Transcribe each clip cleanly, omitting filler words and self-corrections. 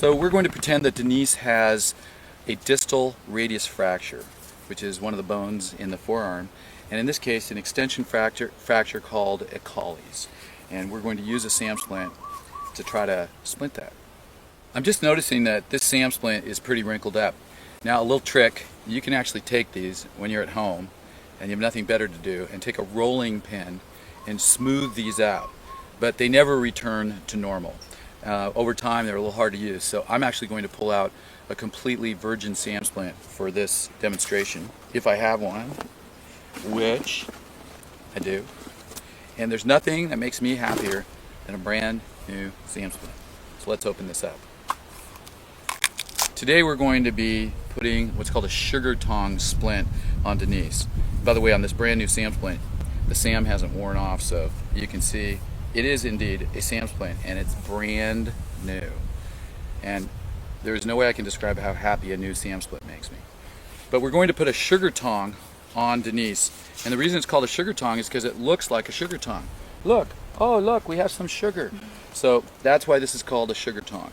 So we're going to pretend that Denise has a distal radius fracture, which is one of the bones in the forearm, and in this case an extension fracture called a Colles. And we're going to use a SAM splint to try to splint that. I'm just noticing that this SAM splint is pretty wrinkled up. Now a little trick, you can actually take these when you're at home and you have nothing better to do and take a rolling pin and smooth these out, but they never return to normal. Over time they're a little hard to use, so I'm actually going to pull out a completely virgin SAM splint for this demonstration, if I have one, which I do. And there's nothing that makes me happier than a brand new SAM splint. So let's open this up. Today we're going to be putting what's called a sugar tong splint on Denise. By the way, on this brand new SAM splint, the SAM hasn't worn off, so you can see it is indeed a SAM splint, and it's brand new. And there's no way I can describe how happy a new SAM splint makes me. But we're going to put a sugar tong on Denise, and the reason it's called a sugar tong is because it looks like a sugar tong. Look, oh look, we have some sugar. So that's why this is called a sugar tong.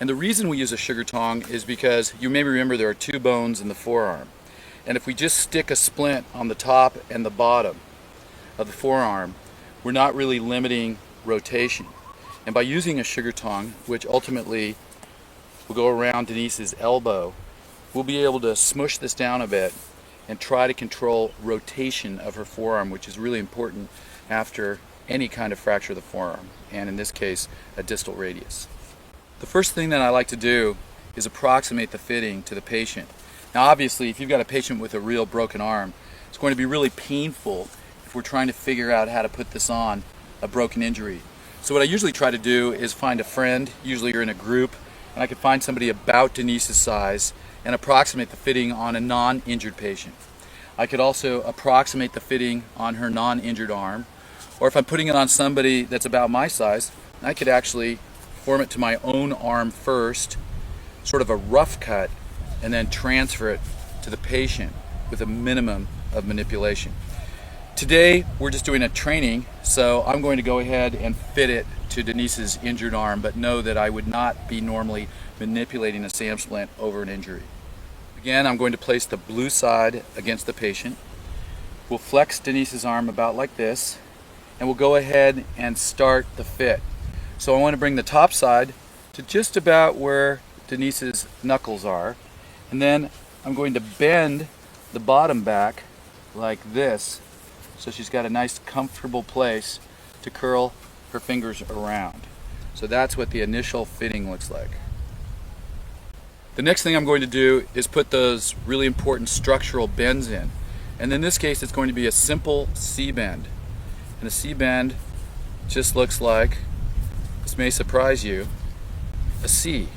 And the reason we use a sugar tong is because you may remember there are two bones in the forearm. And if we just stick a splint on the top and the bottom of the forearm, we're not really limiting rotation. And by using a sugar tong, which ultimately will go around Denise's elbow, we'll be able to smush this down a bit and try to control rotation of her forearm, which is really important after any kind of fracture of the forearm, and in this case, a distal radius. The first thing that I like to do is approximate the fitting to the patient. Now obviously, if you've got a patient with a real broken arm, it's going to be really painful if we're trying to figure out how to put this on a broken injury. So what I usually try to do is find a friend, usually you're in a group, and I can find somebody about Denise's size and approximate the fitting on a non-injured patient. I could also approximate the fitting on her non-injured arm, or if I'm putting it on somebody that's about my size, I could actually form it to my own arm first, sort of a rough cut, and then transfer it to the patient with a minimum of manipulation. Today we're just doing a training, so I'm going to go ahead and fit it to Denise's injured arm, but know that I would not be normally manipulating a SAM splint over an injury. Again, I'm going to place the blue side against the patient. We'll flex Denise's arm about like this, and we'll go ahead and start the fit. So I want to bring the top side to just about where Denise's knuckles are, and then I'm going to bend the bottom back like this, so she's got a nice comfortable place to curl her fingers around. So that's what the initial fitting looks like. The next thing I'm going to do is put those really important structural bends in. And in this case it's going to be a simple C-bend. And a C-bend just looks like, this may surprise you, a C.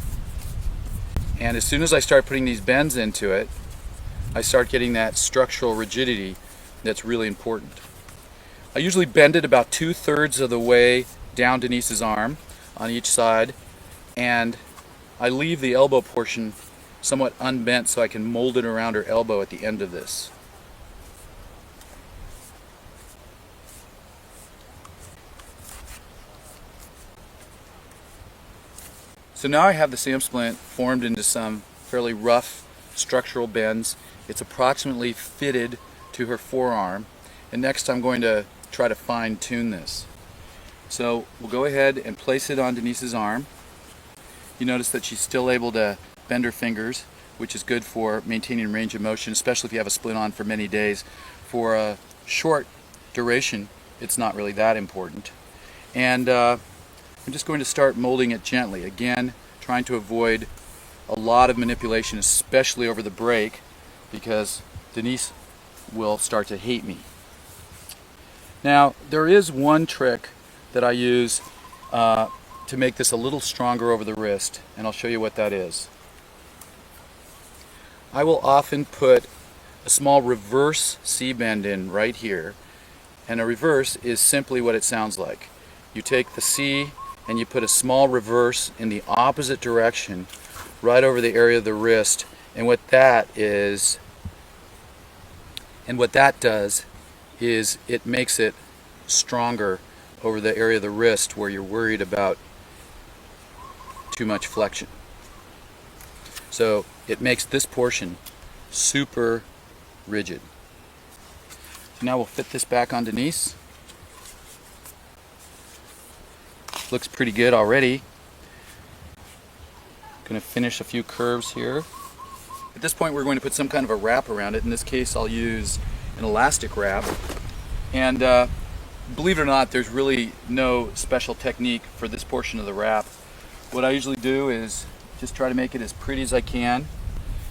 And as soon as I start putting these bends into it, I start getting that structural rigidity that's really important. I usually bend it about 2/3 of the way down Denise's arm on each side, and I leave the elbow portion somewhat unbent so I can mold it around her elbow at the end of this. So now I have the SAM splint formed into some fairly rough structural bends. It's approximately fitted to her forearm, and next I'm going to try to fine-tune this. So we'll go ahead and place it on Denise's arm. You notice that she's still able to bend her fingers, which is good for maintaining range of motion, especially if you have a splint on for many days. For a short duration, it's not really that important. And I'm just going to start molding it gently. Again, trying to avoid a lot of manipulation, especially over the break, because Denise will start to hate me. Now, there is one trick that I use to make this a little stronger over the wrist, and I'll show you what that is. I will often put a small reverse C-bend in right here, and a reverse is simply what it sounds like. You take the C and you put a small reverse in the opposite direction right over the area of the wrist, and what that does is it makes it stronger over the area of the wrist where you're worried about too much flexion. So it makes this portion super rigid. Now we'll fit this back on Denise. Looks pretty good already. Going to finish a few curves here. At this point we're going to put some kind of a wrap around it. In this case I'll use an elastic wrap. And believe it or not, there's really no special technique for this portion of the wrap. What I usually do is just try to make it as pretty as I can.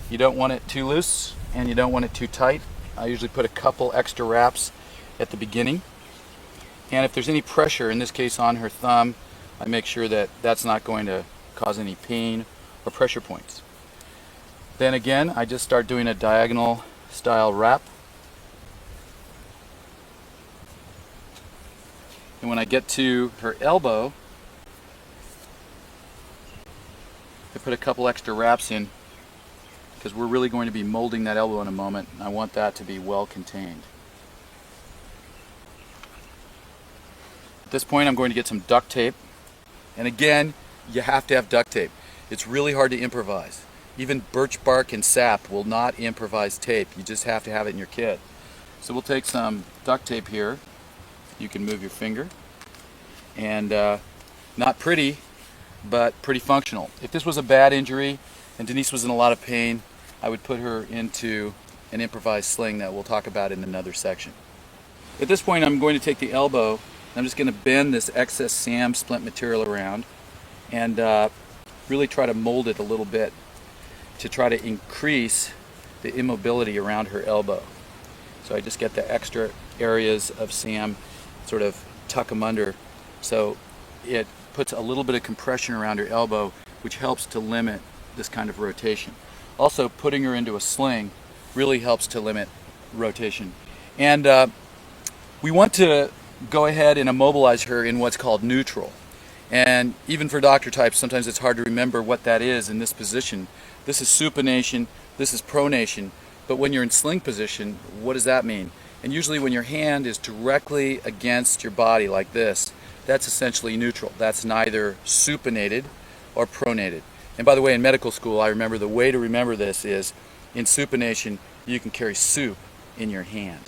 You don't want it too loose and you don't want it too tight. I usually put a couple extra wraps at the beginning. And if there's any pressure, in this case on her thumb, I make sure that that's not going to cause any pain or pressure points. Then again, I just start doing a diagonal style wrap. And when I get to her elbow, I put a couple extra wraps in because we're really going to be molding that elbow in a moment, and I want that to be well contained. At this point I'm going to get some duct tape, and again, you have to have duct tape. It's really hard to improvise. Even birch bark and sap will not improvise tape. You just have to have it in your kit. So we'll take some duct tape here. You can move your finger. And not pretty, but pretty functional. If this was a bad injury and Denise was in a lot of pain, I would put her into an improvised sling that we'll talk about in another section. At this point I'm going to take the elbow and I'm just going to bend this excess SAM splint material around and really try to mold it a little bit to try to increase the immobility around her elbow. So I just get the extra areas of SAM, sort of tuck them under, so it puts a little bit of compression around her elbow, which helps to limit this kind of rotation. Also, putting her into a sling really helps to limit rotation. And we want to go ahead and immobilize her in what's called neutral. And even for doctor types, sometimes it's hard to remember what that is in this position. This is supination, this is pronation, but when you're in sling position, what does that mean? And usually when your hand is directly against your body like this, that's essentially neutral. That's neither supinated or pronated. And by the way, in medical school, I remember the way to remember this is in supination, you can carry soup in your hand.